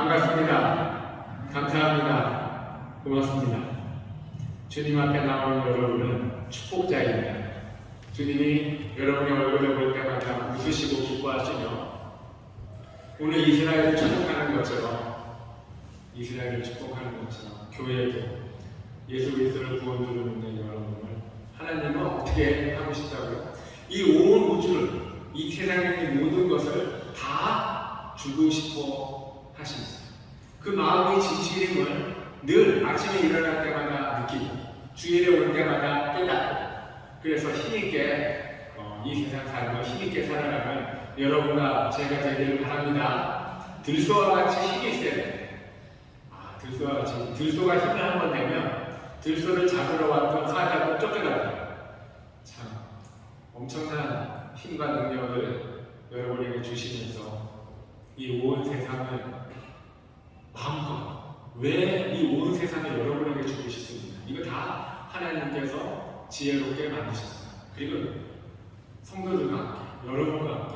반갑습니다. 감사합니다. 고맙습니다. 주님 앞에 나오는 여러분은 축복자입니다. 주님이 여러분의 얼굴을 볼 때마다 웃으시고 기뻐하시며 오늘 이스라엘을 축복하는 것처럼 교회도 예수 그리스도를 구원주로 믿는 여러분을 하나님은 어떻게 하고 싶다고요? 이 온 우주를, 이 세상에 있는 모든 것을 다 주고 싶어 하십니다. 그 마음의 진실임을 늘 아침에 일어날 때마다 느끼고 주일에 올 때마다 깨닫고, 그래서 힘있게 이 세상 삶을 힘있게 살아가는 여러분과 제가 되기를 바랍니다. 들소와 같이 힘이 있어야 돼요. 들소가 힘을 한번 내면 들소를 잡으러 왔던 사자도 쫓겨나요. 참 엄청난 힘과 능력을 여러분에게 주시면서 이 온 세상을 마음껏, 왜 이 온 세상을 여러분에게 주고 싶습니다. 이거 다 하나님께서 지혜롭게 만드셨습니다. 그리고 성도들과 함께, 여러분과 함께,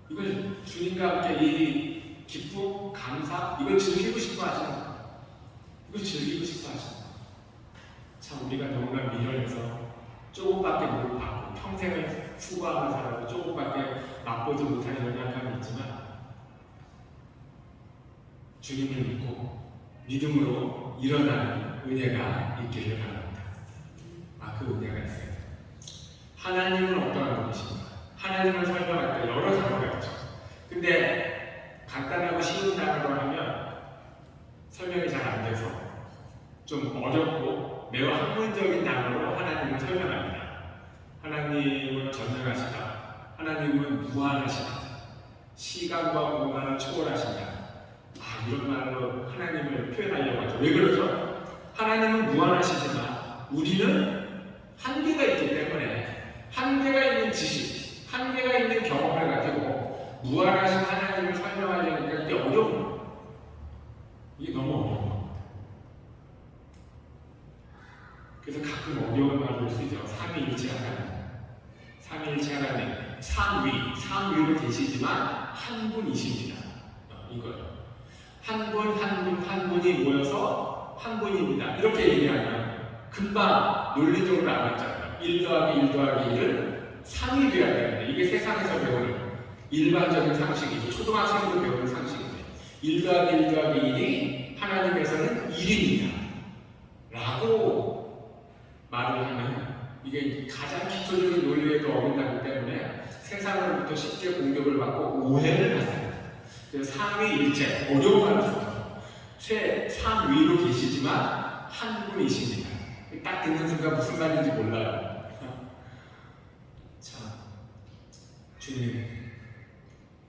이걸 주님과 함께 이 기쁨, 감사, 이걸 즐기고 싶어 하십니다. 참 우리가 너무나 미련해서 조금밖에 못 받고 평생을 수고하며 살아도 조금밖에 맛보지 못하는 연약함이 있지만 주님을 믿고 믿음으로 일어나는 은혜가 있기를 바랍니다. 그 은혜가 있어요. 하나님은 어떠한 분이십니까? 하나님을 설명할 때 여러 단어가 있죠. 근데 간단하고 쉬운 단어로 하면 설명이 잘 안 돼서 좀 어렵고 매우 학문적인 단어로 하나님을 설명합니다. 하나님은 전능하시다. 하나님은 무한하시다. 시간과 공간을 초월하신다. 이런 말로 하나님을 표현하려고 하죠. 왜 그러죠? 하나님은 무한하시지만 우리는 한계가 있기 때문에 한계가 있는 지식, 한계가 있는 경험을 가지고 무한하신 하나님을 설명하려니까 이게 어려운 거예요. 이게 너무 어려운 겁니다. 그래서 가끔 어려운 말을 쓰죠. 삼위일체 하나님, 상위로 계시지만 한 분이십니다. 이거요. 한 분이 모여서 한 분입니다. 이렇게 얘기하면 금방 논리적으로 안 맞잖아요. 1 더하기 1 더하기 1은 3이 돼야 되는데, 이게 세상에서 배우는 일반적인 상식이죠. 초등학생도 배우는 상식인데 1 더하기 1 더하기 1이 하나님에서는 1입니다 라고 말을 하면 이게 가장 기초적인 논리에도 어긋나기 때문에 세상으로부터 쉽게 공격을 받고 오해를 하세요. 삼위일체, 어려운 말을 써요. 삼위로 계시지만 한 분이십니다. 딱 듣는 순간 무슨 말인지 몰라요. 참, 주님,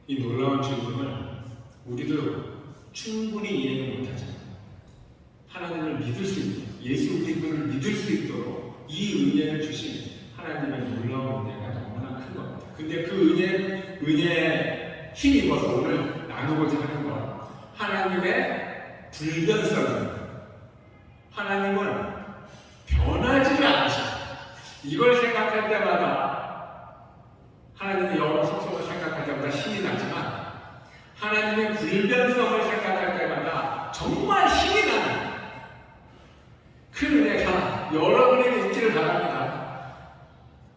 이 놀라운 주님을 우리도 충분히 이해는 못하지만 하나님을 믿을 수 있도록, 예수 그리스도를 믿을 수 있도록 이 은혜를 주신 하나님의 놀라운 은혜가 너무나 큰 겁니다. 근데 그 은혜에 힘입어서 오늘 나누고자 하는 건 하나님의 불변성입니다. 하나님은 변하지 않으셔. 이걸 생각할 때마다, 하나님의 여러 속성을 생각할 때마다 힘이 나지만 하나님의 불변성을 생각할 때마다 정말 힘이 나는 그 은혜가 여러분에게 있기를 바랍니다.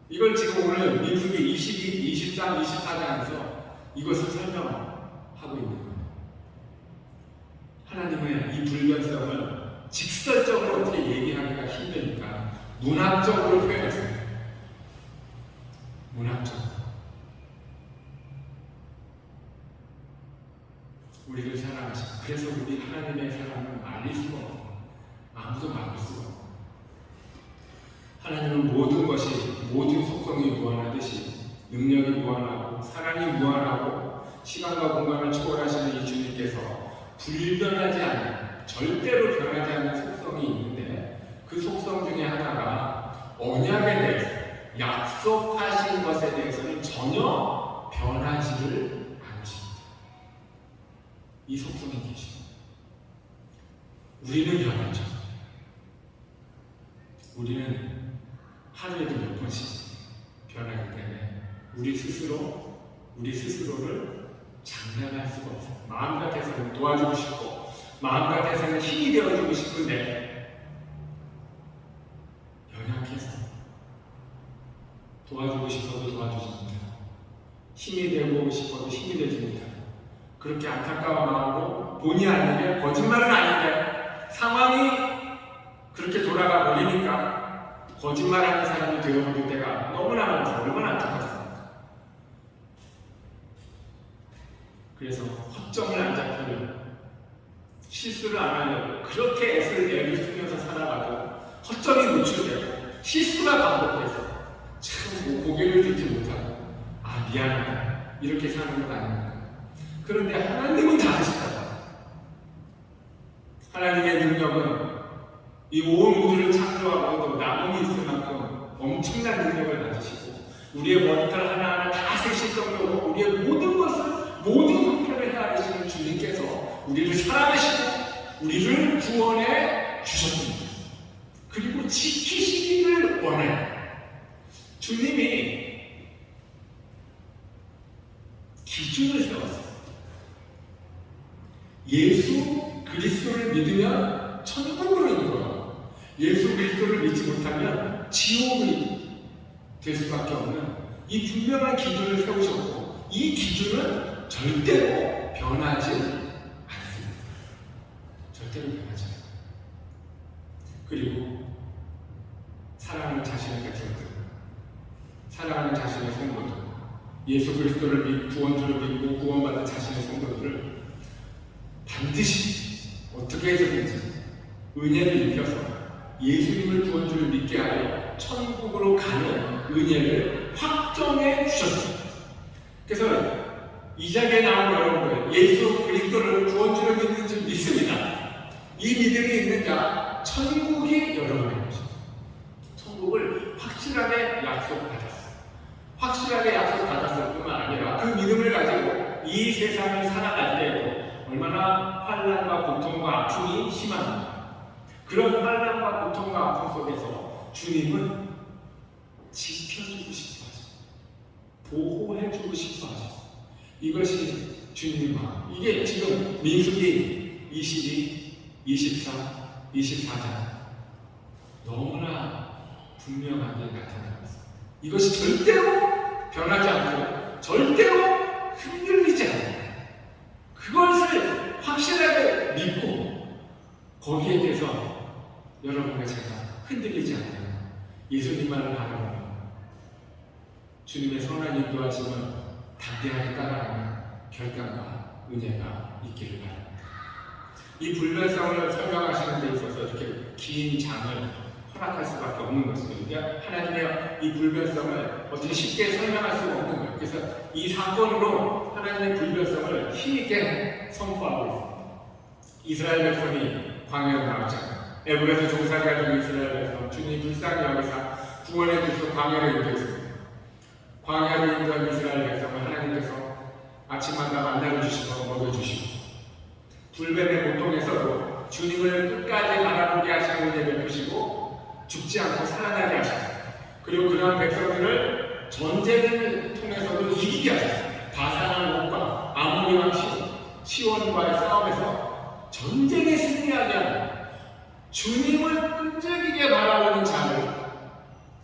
이걸 지금 오늘 민수기 22, 23, 24장에서 이것을 설명하고 있는 거예요. 하나님의 이 불변성을 직설적으로 어떻게 얘기하기가 힘드니까 문학적으로 표현했습니다. 문학적으로. 우리를 사랑하시고, 그래서 우리 하나님의 사랑을 말릴 수가 없고 아무도 막을 수가 없고, 하나님은 모든 속성이 무한하듯이 능력이 무한하고 사랑이 무한하고 시간과 공간을 초월하시는 이 주님께서 불변하지 않는, 절대로 변하지 않는 속성이 있는데, 그 속성 중에 하나가 언약에 대해서, 약속하신 것에 대해서는 전혀 변하지를 않으십니다. 이 속성이 계십니다. 우리는 변하죠. 우리는 하루에도 몇 번씩 변하기 때문에 우리 스스로를 장담할 수가 없어요. 마음 같아서는 도와주고 싶고 마음 같아서는 힘이 되어주고 싶은데 연약해서 도와주고 싶어도 도와주지 못하고 힘이 되고 싶어도 힘이 되지 못하고 그렇게 안타까운 마음으로 본의 아니게 거짓말은 아닌데 상황이 그렇게 돌아가 버리니까 거짓말하는 사람이 되어버릴 때가 너무나 많아서 얼마나 안타깝습니까? 그래서 허점을 안 잡히는 실수를 안 하려고 그렇게 애를 쓰면서 살아가도 허점이 노출되고 실수가 반복돼서 참 고개를 들지 못하고 미안하다 이렇게 사는 건 아닙니다. 그런데 하나님은 다르시다. 하나님의 능력은 이 온 우주를 창조하고도 나무이 있을 만큼 엄청난 능력을 가지시고 우리의 머리털 하나하나 다 세실 정도로 우리의 모든 형편을 헤아리시는 주님께서 우리를 사랑하시고 우리를 구원해 주셨습니다. 그리고 지키시기를 원해요. 주님이 기준을 세웠어요. 예수 그리스도를 믿으면 천국으로 인도하고 예수 그리스도를 믿지 못하면 지옥이 될 수밖에 없는 이 분명한 기준을 세우셨고 이 기준은 절대로 변하지 않습니다. 절대로 변하지 않아요. 그리고 사랑하는 자신의 백성들, 사랑하는 자신의 성도들, 예수 그리스도를 구원주로 믿고 구원받은 자신의 성도들을 반드시 어떻게 해서든지 은혜를 입혀서 예수님을 구원주로 믿게 하여 천국으로 가는 은혜를 확정해 주셨습니다. 그래서 이 자리에 나온 여러분들 예수 그리스도를 구원주로 믿는 줄 믿습니다. 이 믿음이 있는 자 천국이 여러분의 것입니다. 천국을 확실하게 약속받았어요. 확실하게 약속받았을 뿐만 아니라 그 믿음을 가지고 이 세상을 살아갈 때에도 얼마나 환난과 고통과 아픔이 심합니다. 그런 환난과 고통과 아픔 속에서 주님은 지켜주고 싶어 하죠. 보호해주고 싶어 하죠. 이것이 주님의 마음. 이게 지금 민수기 22, 24, 24장 너무나 분명하게 나타나고 있습니다. 이것이 절대로 변하지 않고 절대로 흔들리지 않아요. 그것을 확실하게 믿고 거기에 대해서 여러분과 제가 흔들리지 않아요. 예수님만을 바라보며 주님의 선한 인도하심을 담대하게 따라가는 결단과 은혜가 있기를 바랍니다. 이 불변성을 설명하시는 데 있어서 이렇게 긴 장을 허락할 수밖에 없는 것입니다. 하나님의 이 불변성을 어떻게 쉽게 설명할 수가 없는 거예요. 그래서 이 사건으로 하나님의 불변성을 힘있게 선포하고 있습니다. 이스라엘 백성이 광야로 나왔잖아요. 애굽에서 종살이 하던 이스라엘 백성 주님이 불쌍히 여기사 구원해 주셔서 광야로 인도했습니다. 광야로 인도한 이스라엘 백성을 하나님께서 아침마다 만나를 주시고 먹여주시고 불뱀의 고통에서도 주님을 끝까지 바라보게 하시는 은혜 베푸시고 죽지 않고 살아나게 하셨어요. 그리고 그러한 백성들을 전쟁을 통해서도 이기게 하셨어요. 바산한 옥과 아모리 왕 시온과의 싸움에서 전쟁에 승리하게 하는 주님을 끈질기게 바라보는 자를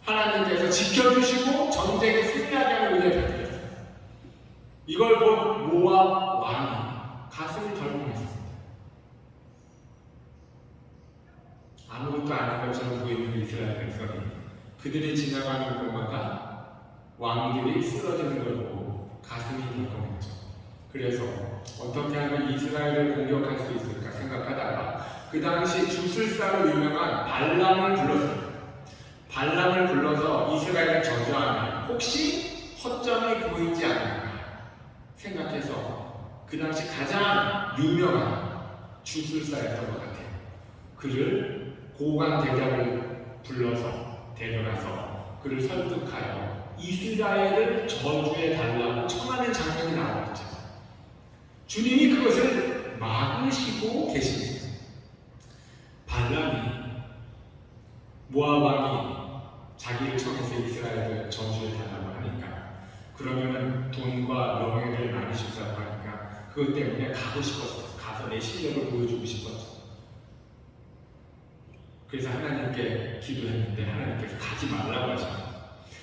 하나님께서 지켜주시고 전쟁에 승리하게 하는 은혜 베푸셨어요. 이걸 본 모압 왕이 가슴이 덜컹했습니다. 아무것도 아닌 것처럼 보이는 이스라엘 백성이 그들이 지나가는 곳마다 왕들이 쓰러지는 걸 보고 가슴이 덜컹했죠. 그래서 어떻게 하면 이스라엘을 공격할 수 있을까 생각하다가 그 당시 주술사로 유명한 발람을 불렀어요. 발람을 불러서 이스라엘을 저주하면 혹시 허점이 보이지 않을까 생각해서 그 당시 가장 유명한 주술사였던 것 같아요. 그를 고관 대장을 불러서 데려가서 그를 설득하여 이스라엘을 저주해 달라고 청하는 장면이 나오겠죠. 주님이 그것을 막으시고 계십니다. 발람이 모압 왕이 자기를 청해서 이스라엘을 저주해 달라고 하니까 그러면은 돈과 명예를 많이 준다고 하니까 그것 때문에 가고 싶었어요. 가서 가서 내 실력을 보여주고 싶었죠. 그래서 하나님께 기도했는데 하나님께서 가지 말라고 하셨어요.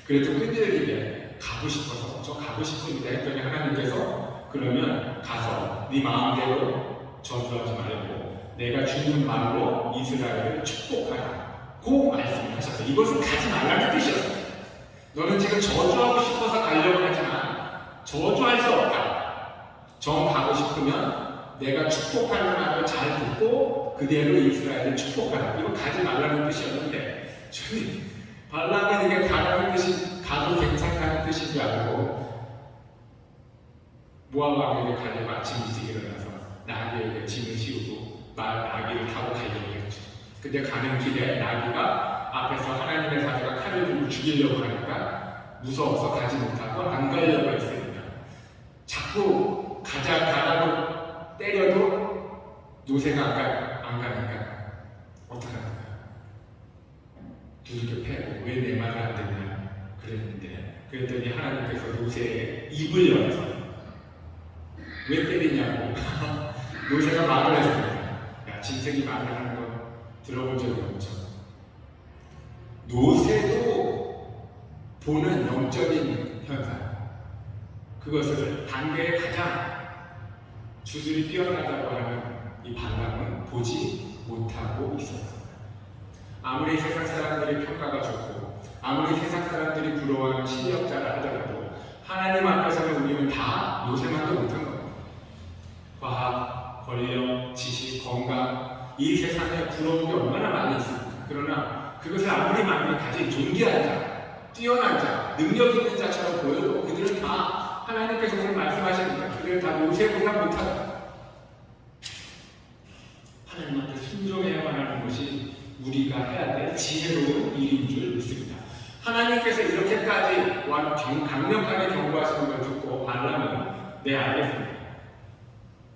그래도 끈질기게 가고 싶어서 저 가고 싶습니다 했더니 하나님께서 그러면 가서 네 마음대로 저주하지 말고 내가 주는 말로 이스라엘을 축복하라. 그 말씀을 하셨어요. 이것은 가지 말라는 뜻이었어요. 너는 지금 저주하고 싶어서 가려고 하지만 저주할 수 없다. 정 가고 싶으면 내가 축복하는 말을 잘 듣고 그대로 이스라엘을 축복하라. 이거 가지 말라는 뜻이었는데 주님 발람에게 가라는 뜻이 가도 괜찮다는 뜻인 줄 알고 모압 왕에게 가려고 아침 일찍 일어나서 나귀에게 짐을 씌우고 나귀를 타고 가려고 했죠. 근데 가는 길에 나귀가 앞에서 하나님의 사자가 칼을 들고 죽이려고 하니까 무서워서 가지 못하고 안 가려고 했습니다. 자꾸 가라고 때려도 노새가 안 가니까 어떡합니까? 두들겨 패고 왜 내 말을 안 듣냐 그랬더니 하나님께서 노새의 입을 열어서 왜 때리냐고 노새가 말을 했습니다. 야, 짐승이 말을 하는 거 들어본 적이 없죠. 노새도 보는 영적인 현상, 그것을 단계에 가장 주술이 뛰어나다고 하는 이 발람은 보지 못하고 있었습니다. 아무리 세상 사람들이 평가가 좋고 아무리 세상 사람들이 부러워하는 실력자라 하더라도 하나님 앞에서는 우리는 다 노새만도 못한 겁니다. 과학, 권력, 지식, 건강, 이 세상에 부러운 게 얼마나 많이 있습니까? 그러나 그것을 아무리 많이 가진 존귀한 자, 뛰어난 자, 능력 있는 자처럼 보여도 그들은 다 하나님께서 오늘 말씀하십니다. 그들은 다 노새보다 못하다. 하나님 앞에 순종해야만 하는 것이 우리가 해야 될 지혜로운 일인 줄 믿습니다. 하나님께서 이렇게까지 강력하게 경고하시는 걸 듣고 발람은 네 알겠습니다.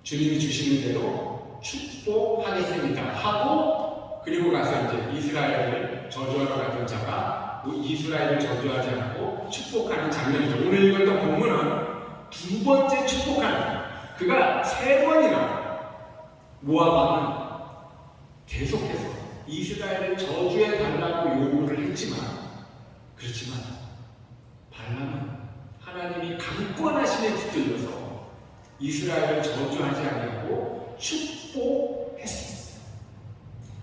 주님이 주시는 대로 축복하겠습니다 하고 그리고 가서 이제 이스라엘을 저주하러 갔던 자가 이스라엘을 저주하지 않고 축복하는 장면이죠. 오늘 읽었던 본문은 두 번째 축복하는 그가 세 번이나 모압 왕은 계속해서 이스라엘을 저주해 달라고 요구를 했지만 그렇지만 발람은 하나님이 강권하심에 붙들려서 이스라엘을 저주하지 않고 축복했습니다.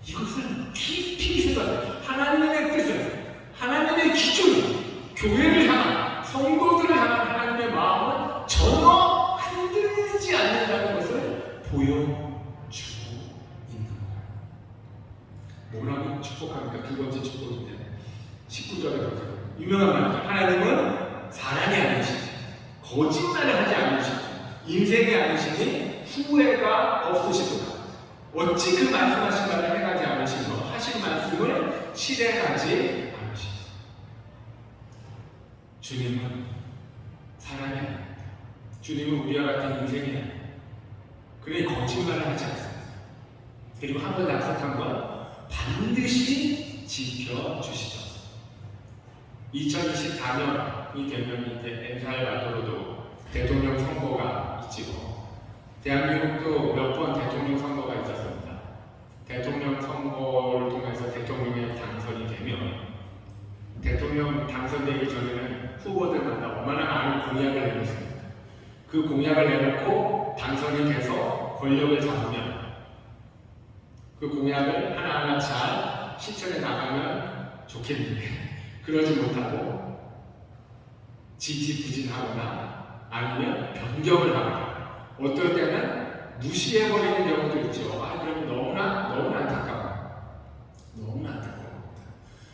이것은 깊이 생각해요. 하나님의 뜻은 하나님의 기준, 교회를 향한 성도들을 향한 하나님의 마음은 전혀 흔들리지 않는다는 것을 보여주고 있는 거예요. 뭐라고 축복합니까? 두 번째 축복인데 19절에 보세요. 유명한 말이죠. 하나님은 사람이 아니시고 거짓말을 하지 않으시고 인생이 아니시니 후회가 없으시구나. 어찌 그 말씀하신 말을 행하지 않으시고 하신 말씀을 실행하지 않으시고. 주님은 사람이 아닙니다. 주님은 우리와 같은 인생이 아닙니다. 그러니 거짓말을 하지 않습니다. 그리고 한 번 약속한 건 반드시 지켜주시죠. 2024년이 되면 이제 엘살바도르도 대통령 선거가 있지요. 대한민국도 몇 번 대통령 선거가 있었습니다. 대통령 선거를 통해서 대통령에 당선이 되면 대통령 당선되기 전에는 후보들마다 얼마나 많은 공약을 내놓습니다. 그 공약을 내놓고 당선이 돼서 권력을 잡으면 그 공약을 하나하나 잘 실천해 나가면 좋겠는데 그러지 못하고 지지부진하거나 아니면 변경을 하거나 어떨 때는 무시해버리는 경우도 있죠. 그러면 너무나 안타까워. 너무나 안타까운 겁니다.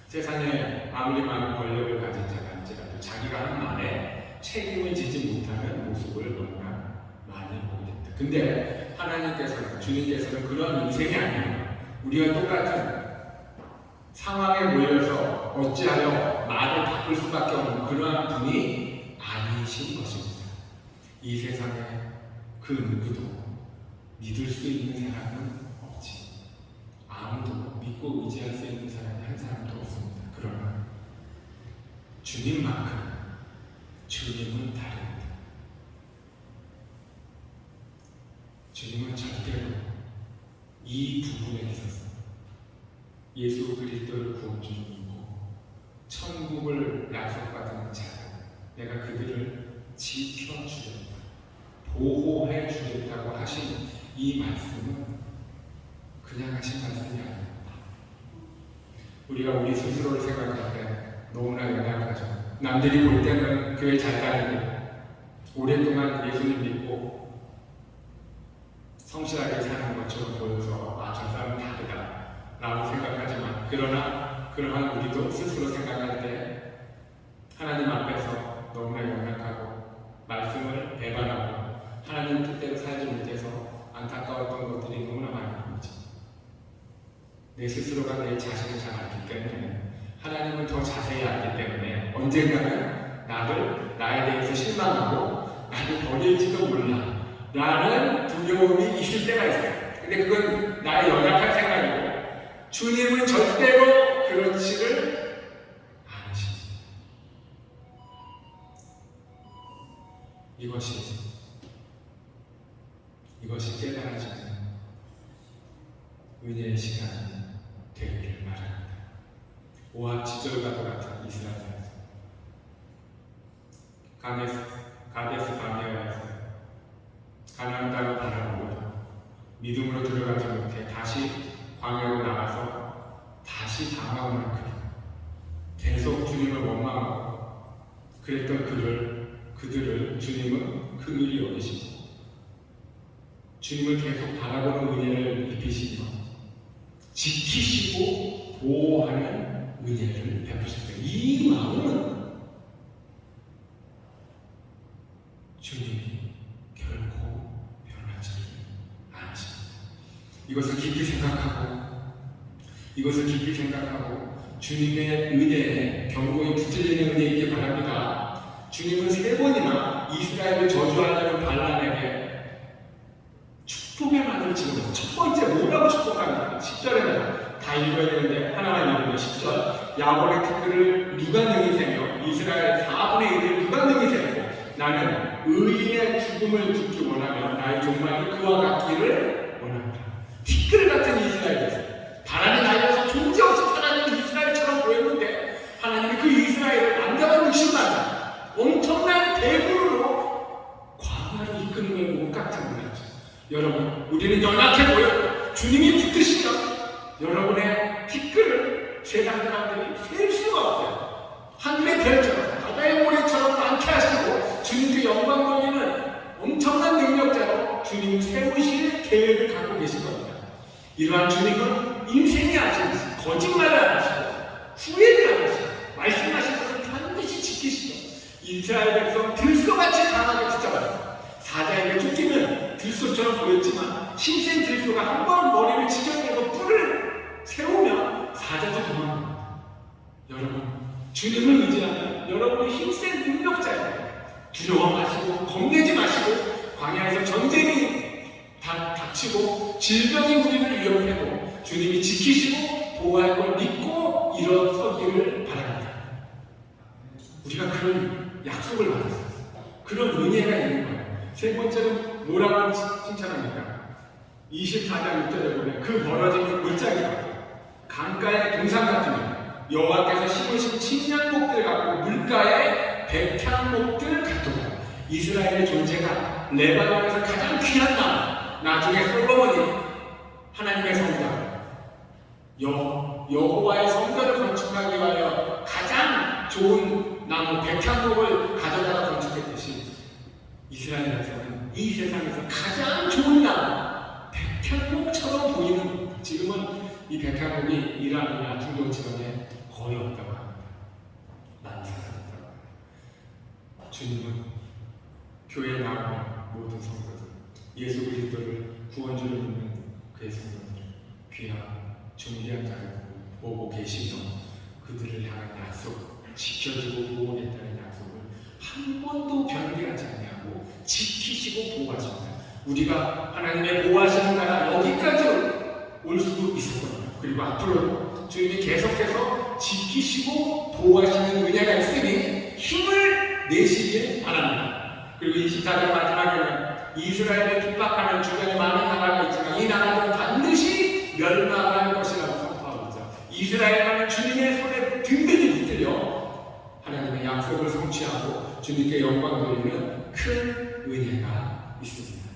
세상에 아무리 많은 권력을 가진 자가 있지라도 자기가 한 말에 책임을 지지 못하는 모습을 너무나 많이 보게 됩니다. 근데 하나님께서는, 주님께서는 그런 인생이 아니에요. 우리와 똑같은 상황에 몰려서 어찌하여 말을 바꿀 수밖에 없는 그러한 분이 아니신 것입니다. 이 세상에 그 누구도 믿을 수 있는 사람은 없지. 아무도 믿고 의지할 수 있는 사람이 한 사람도 없습니다. 그러나 주님만큼 주님은 다릅니다. 주님은 절대로 이 부분에 있어서 예수 그리스도를 구원주로 믿고 천국을 약속받은 자들, 내가 그들을 지켜주겠다, 보호해 주겠다고 하신 이 말씀은 그냥 하신 말씀이 아닙니다. 우리가 우리 스스로를 생각할 때 너무나 연약하죠. 남들이 볼 때는 교회 잘 다니고 오랫동안 예수님 믿고 성실하게 사는 것처럼 보여서 저 사람은 다르다 라고 생각하지만, 그러나 그러한 우리도 스스로 생각할 때 하나님 앞에서 너무나 연약하고 말씀을 배반하고 하나님 뜻대로 살지 못해서 안타까웠던 것들이 너무나 많이 보이죠. 내 스스로가 내 자신을 잘 알기 때문에, 하나님은 더 자세히 알기 때문에 언젠가는 나에 대해서 실망하고 나를 버릴지도 몰라 라는 두려움이 있을 때가 있어요. 근데 그건 나의 연약한 생각이고, 주님은 절대로 그렇지를 않으십니다. 이것이 깨달아지는 은혜의 시간이 되기를 바랍니다. 모압 지절과도 같은 이스라엘에서 가데스 바네아에서 가나안 땅을 바라보고 믿음으로 들어가지 못해 다시 광야로 나가서 다시 방황하는 계속 주님을 원망하고 그랬던 그들을 주님은 긍휼히 여기시고 주님을 계속 바라보는 은혜를 입히시며 지키시고 보호하는 은혜를 베푸셨어요. 이 마음은 주님이 결코 변하지 않으십니다. 이것을 깊이 생각하고 주님의 은혜에 견고히 붙들리는 은혜 있게 바랍니다. 주님은 3번이나 이스라엘을 저주하려는 발람에게 축복의 말을 지금부터 첫 번째 뭐라고 축복합니까? 10절에는 다 읽어야 되는데 하나만 읽으면 10절, 야곱의 특들을 누가 능히 세며 이스라엘 4분의 1을 누가 능히 세고 나는 의인의 죽음을 죽기 원하며 나의 종말이 그와 같기를 원합니다. 티끌 같은 이스라엘에서 바람이 날려서 존재없이 사라지는 이스라엘처럼 보였는데, 하나님이 그 이스라엘을 남자만 60만 엄청난 대군으로 광야로 이끄는 걸 보고 깜짝 놀랐죠. 여러분, 우리는 연약해 보여 주님이 붙드시면 여러분의 티끌을 세상 사람들이 셀 수가 없어요. 하늘의 별처럼 바다의 모래처럼 많게 하시고 주님께 영광 돌리는 엄청난 능력자로 주님 세우실 계획을 갖고 계신 겁니다. 이러한 주님은 인생이 아시고 거짓말을 안 하시고 후회를 안 하시고 말씀하신 것을 반드시 지키시고 이스라엘 백성 들소같이 강하게 붙잡았어요. 사자에게 쫓기는 들소처럼 보였지만 신생 들소가 한 번 머리를 지켜내고 뿔을 세우면 사자도 도망갑니다. 여러분, 주님을 의지하면 여러분이 힘센 능력자예요. 두려워 마시고 겁내지 마시고 광야에서 전쟁이 닥치고 질병이 우리를 위협해도 주님이 지키시고 보호할 걸 믿고 일어서기를 바랍니다. 우리가 그런 약속을 받았어요. 그런 은혜가 있는 거예요. 세 번째는 뭐라고 칭찬합니까? 24장 6절에 보면 그 벌어지는 물장이다. 강가의 동산 같으면 여호와께서 심으신 침략목들 같고 물가의 백향목들 같도다. 이스라엘의 존재가 레바논에서 가장 귀한 나무, 나중에 솔로몬이 하나님의 성전, 여호와의 성전을 건축하기 위하여 가장 좋은 나무 백향목을 가져다가 건축했듯이 이스라엘에서는 이 세상에서 가장 좋은 나무 백향목처럼 보이는, 지금은 이 백향목이 이란이나 중동 지방에 거의 없다고 합니다. 많이 사라졌다고 합니다. 주님은 교회에 나오는 모든 성도들, 예수 그리스도를 구원주로 믿는 그의 성도들, 귀하고 존귀한 자를 보고 계시며 그들을 향한 약속, 지켜주고 보호하겠다는 약속을 한 번도 변개하지 않냐고 지키시고 보호하십니다. 우리가 하나님의 보호하시는 나라 여기까지 올 수도 있을 겁니다. 그리고 앞으로 주님이 계속해서 지키시고 보호하시는 은혜가 있으니 힘을 내시길 바랍니다. 그리고 24장 마지막에는 이스라엘을 핍박하는 주변에 많은 나라가 있지만 이 나라는 반드시 멸망할 것이라고 선포하고 있죠. 이스라엘만은 주님의 손에 든든히 붙들려 하나님의 약속을 성취하고 주님께 영광 돌리는 큰 은혜가 있습니다.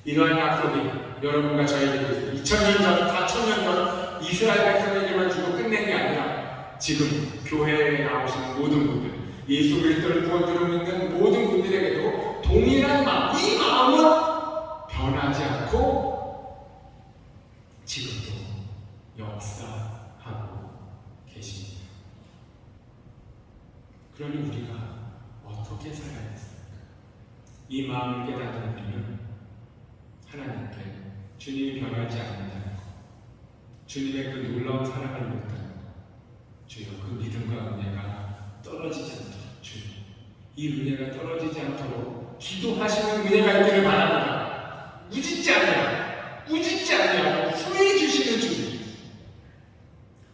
이러한 약속이 여러분과 저에게도 2000년 전, 4000년 전 이스라엘 백성에게만 주고 끝낸 게 아니라 지금 교회에 나오시는 모든 분들, 예수 그리스도를 구원주로 믿는 모든 분들에게도 동일한 마음, 이 마음은 변하지 않고 지금도 역사하고 계십니다. 그러니 우리가 어떻게 살아야겠습니까? 이 마음을 깨닫는 우리는 하나님께 주님이 변하지 않는다는 것, 주님의 그 놀라운 사랑을 못하는 것, 주여 그 믿음과 은혜가 떨어지지 않도록 주님, 이 은혜가 떨어지지 않도록 기도하시는 은혜가 있기를 바랍니다. 우짓지 않냐 후회 주시는 주님,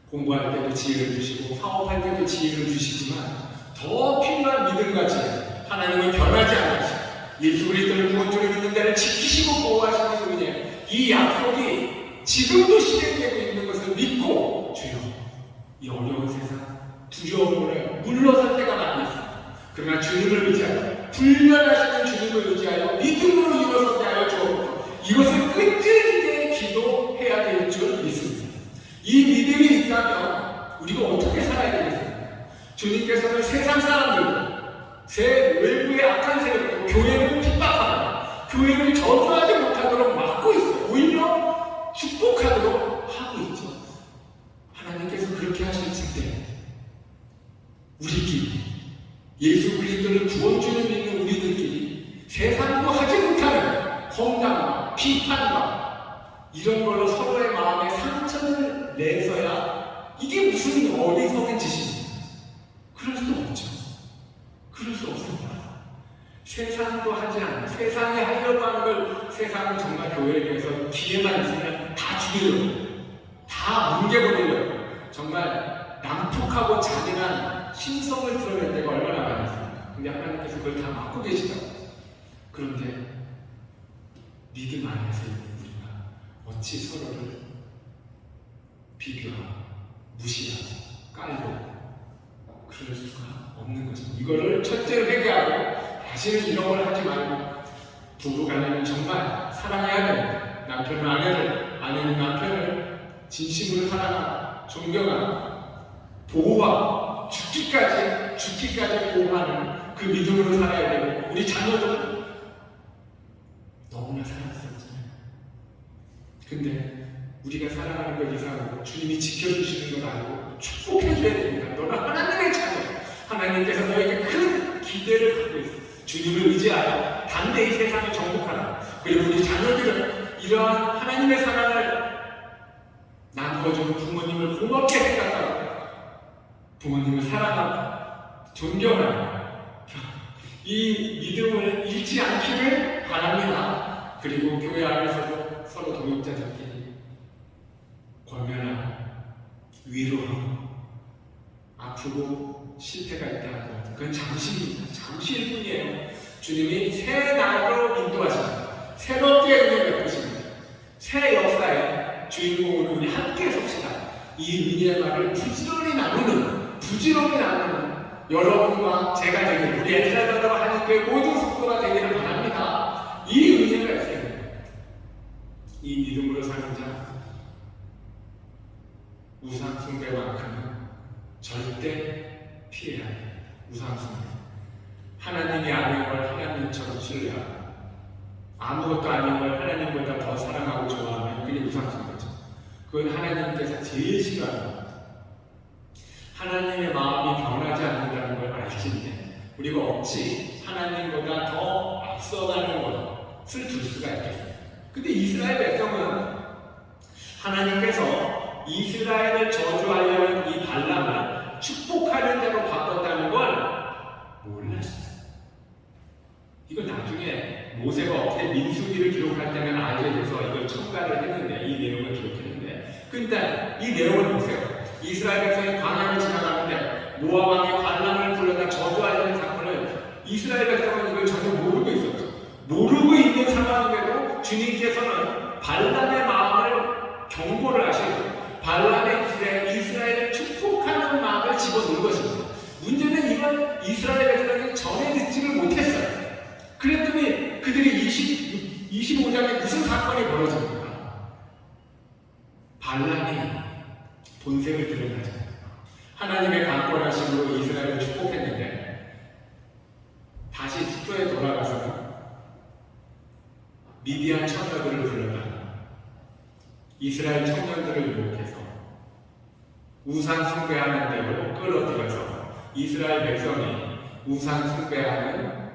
공부할 때도 지혜를 주시고 사업할 때도 지혜를 주시지만 더 필요한 믿음과 지혜, 하나님은 변하지 않으시고 예수 그리스도를 구원주로 믿는 자를 지키시고 보호하시는 은혜, 이 약속이 지금도 실행되고 있는 것을 믿고 주여 이 어려운 세상 두려움을 물러설 때가 많이 있습니다. 그러나 주님을 의지하여 불변하시는 주님을 의지하여 믿음으로 일어서게 하여 주옵소서. 이것을 끈질기게 기도해야 될 줄 믿습니다. 이 믿음이 있다면 우리가 어떻게 살아야 되겠습니까? 주님께서는 세상 사람들도 새 외부의 악한 세력도 교회를 핍박하고 교회를 저주하지 못하도록 막고 있어요. 오히려 축복하도록 하고 있죠. 하나님께서 그렇게 하실 때 우리끼리 예수 그리스도를 구원주로 믿는 우리들끼리 세상도 하지 못하는 험담과 비판과 이런 걸로 서로의 마음에 상처를 내서야 이게 무슨 어리석은 짓입니까? 그럴 수 없죠. 그럴 수 없습니다. 세상도 하지 않는, 세상이 하려고 하는 걸 세상은 정말 교회에 대해서 기회만 있으면 다 죽이려고, 다 뭉개버리려고, 정말 난폭하고 잔인한 심성을 드러낼 때가 얼마나 많이 있습니까? 근데 하나님께서 그걸 다 막고 계시다고. 그런데 믿음 안에서 있는 우리가 어찌 서로를 비교하고 무시하고 깔고 그럴 수가 없는 것입니다. 이거를 첫째로 회개하고 다시는 이런 걸 하지 말고, 부부간에는 정말 사랑해야 됩니다. 남편은 아내를, 아내는 남편을 진심으로 사랑하고 존경하고 보호하고 죽기까지 보호하는 그 믿음으로 살아야 되고, 우리 자녀도 너무나 사랑스럽잖아요. 근데 우리가 사랑하는 것 이상으로 주님이 지켜주시는 걸 알고 축복해줘야 됩니다. 너는 하나님의 자녀, 하나님께서 너에게 큰 기대를 갖고 있어. 주님을 의지하여 담대히 세상을 정복하라. 그리고 우리 자녀들은 이러한 하나님의 사랑을 나누어주는 부모님을 고맙게 생각하고 부모님을 사랑하고 존경하고 이 믿음을 잃지 않기를 바랍니다. 그리고 교회 안에서도 서로 동역자들끼리 권면하고 위로하고, 아프고 실패가 있다 하더라도 그건 잠시입니다. 잠시일 뿐이에요. 주님이 새 날로 인도하십니다. 새롭게 은혜 베푸십니다. 새 역사의 주인공으로 우리 함께 섭시다. 이 은혜의 말을 부지런히 나누는 여러분과 제가 되기를, 우리 엘살바도르 하나님께 모든 성도가 되기를 바랍니다. 이 은혜가 있어야 됩니다. 이 믿음으로 사는 자, 우상 숭배만큼은 절대 피해야 합니다. 우상 숭배, 하나님이 아닌 걸 하나님처럼 신뢰하고 아무것도 아닌 걸 하나님보다 더 사랑하고 좋아하면 그게 우상 숭배죠. 그건 하나님께서 제일 싫어하는 겁니다. 하나님의 마음이 변하지 않는다는 걸 알지인데 우리가 어찌 하나님보다 더 앞서가는 것을 둘 수가 있겠습니까? 근데 이스라엘 백성은 하나님께서 이스라엘을 저주하려는 이 발람을 축복하는 대로 바꿨다는 걸 몰랐어요. 이거 나중에 모세가 어떻게 민수기를 기록할 때는 알게 돼서 이걸 첨가를 했는데, 이 내용을 기록했는데, 근데 이 내용을 보세요. 이스라엘 백성이 광야를 지나가는데 모압 왕이 발람을 불러다 저주하려는 사건을 이스라엘 백성은 이걸 전혀 모르고 있었죠. 모르고 있는 상황인데도 주님께서는 발람의 마음을 경고를 하시고 본색을 드러내잖아요. 하나님의 강권하심으로 이스라엘을 축복했는데 다시 숙소에 돌아가서는 미디안 처녀들을 불러다가 이스라엘 청년들을 유혹해서 우상 숭배하는 데로 끌어들여서 이스라엘 백성이 우상 숭배하는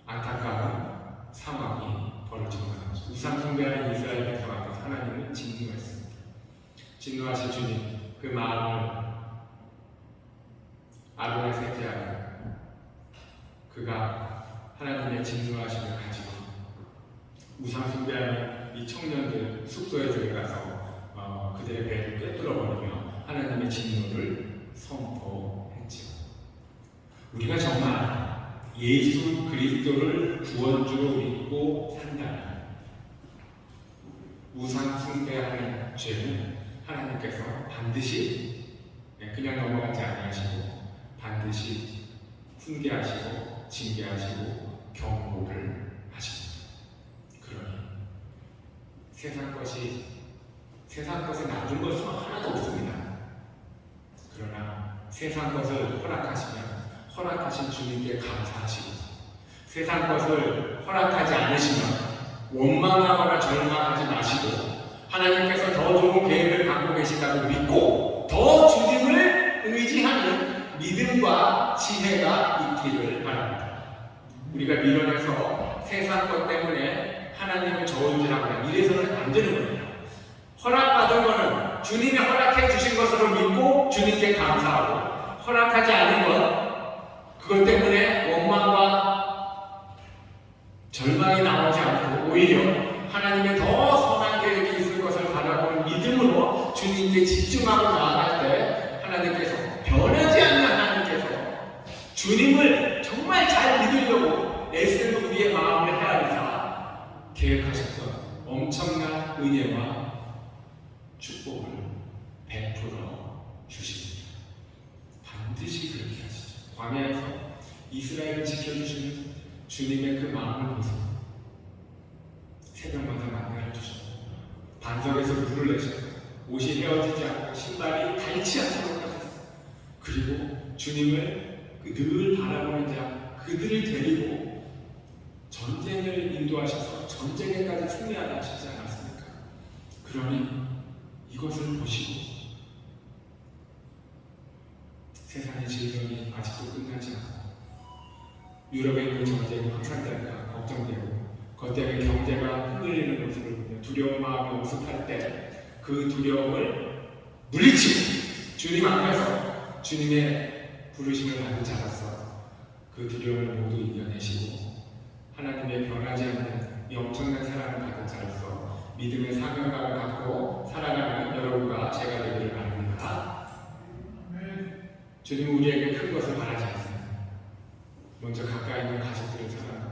안타까운 상황이 벌어지고 만 거죠. 우상 숭배하는 이스라엘 백성 앞에서 하나님은 진노했습니다. 진노하신 주님, 그 마음을 아론에 세제하고 그가 하나님의 진노하심을 가지고 우상 숭배하는 이 청년들 숙소에 들어가서 그들의 배를 꿰뚫어버리며 하나님의 진노를 선포했죠. 우리가 정말 예수 그리스도를 구원주로 믿고 산다면 우상 숭배하는 죄는 하나님께서 반드시 그냥 넘어가지 아니하시고 반드시 훈계하시고 징계하시고 경고를 하십니다. 그러니 세상 것에 나쁜 것은 하나도 없습니다. 그러나 세상 것을 허락하시면 허락하신 주님께 감사하시고 세상 것을 허락하지 않으시면 원망하거나 절망하지 마시고 하나님께서 더 좋은 계획을 갖고 계시다고 믿고 더 주님을 의지하는 믿음과 지혜가 있기를 바랍니다. 우리가 밀어내서 세상 것 때문에 하나님을 저울질하거나 이래서는 안 되는 겁니다. 허락받은 것은 주님이 허락해 주신 것으로 믿고 주님께 감사하고 허락하지 않은 것 그것 때문에 원망과 절망이 나오지 않고 오히려 하나님의 더 선한 계획이 있을 것을 바라보는 믿음으로 주님께 집중하고 나아갈 때 하나님께서 변하지 않는 하나님께서 주님을 정말 잘 믿으려고 애쓰는 우리의 마음을 헤아리사 계획하셨던 엄청난 은혜와 축복을 베풀어 주십니다. 반드시 그렇게 하시죠. 광야에서 이스라엘을 지켜주시는 주님의 그 마음을 보세요. 새벽마다 만나를 주셨고 반석에서 물을 내셨고 옷이 헤어지지 않고 신발이 닳지 않도록 하셨어요. 그리고 주님을 늘 바라보는 자 그들을 데리고 전쟁을 인도하셔서 전쟁에까지 승리하게 하시지 않았습니까? 그러니 이것을 보시고 세상의 질병이 아직도 끝나지 않고 유럽에 있는 전쟁이 확산될까 걱정되고 그것 때문에 경제가 흔들리는 모습을 보며 두려운 마음이 우습할 때 그 두려움을 물리치고 주님 앞에서 주님의 부르심을 받은 자로서 그 두려움을 모두 이겨내시고 하나님의 변하지 않는 이 엄청난 사랑을 받은 자로서 믿음의 사명감을 갖고 살아가는 여러분과 제가 되기를 바랍니다. 주님은 우리에게 큰 것을 바라지 않습니다. 먼저 가까이 있는 가족들을 사랑하고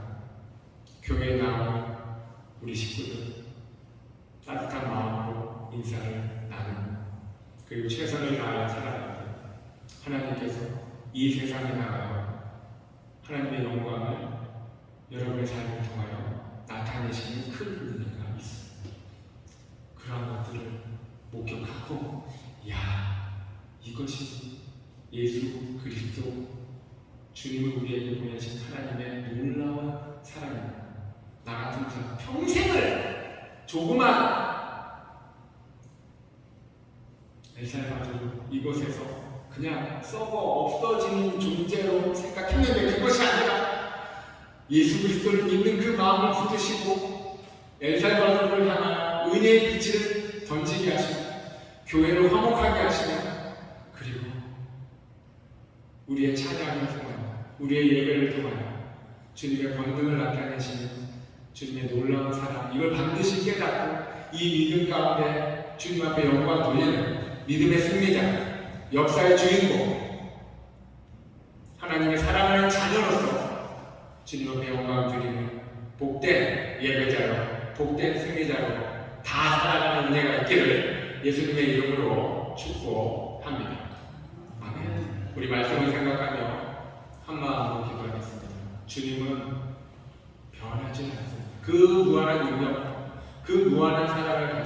교회에 나오는 우리 식구들 따뜻한 마음으로 인사를 나누고 그리고 최선을 다하여 살아가고 하나님께서 이 세상에 나가여 하나님의 영광을 여러분의 삶을 통하여 나타내시는 큰 은혜가 있습니다. 그러한 것들을 목격하고 이것이 예수 그리스도 주님을 우리에게 보내신 하나님의 놀라운 사랑입니다. 나 같은 자 평생을 조그만 엘살바도르 이곳에서 그냥 썩어 없어지는 존재로 생각했는데 그것이 아니라 예수 그리스도를 믿는 그 마음을 굳으시고 엘살바도르를 향한 은혜의 빛을 던지게 하시고 교회를 화목하게 하시며 그리고 우리의 찬양을 통하여 우리의 예배를 통하여 주님의 권능을 나타내시는 주님의 놀라운 사랑 이걸 반드시 깨닫고 이 믿음 가운데 주님 앞에 영광 돌리는 믿음의 승리자 역사의 주인공 하나님의 사랑하는 자녀로서 주님 앞에 영광을 드리는 복된 예배자로 복된 승리자로 다 살아가는 은혜가 있기를 예수님의 이름으로 축복합니다. 아멘. 우리 말씀을 생각하며 한마음으로 기도하겠습니다. 주님은 변하지 않습니다. 그 무한한 능력, 그 무한한 사랑을 가지고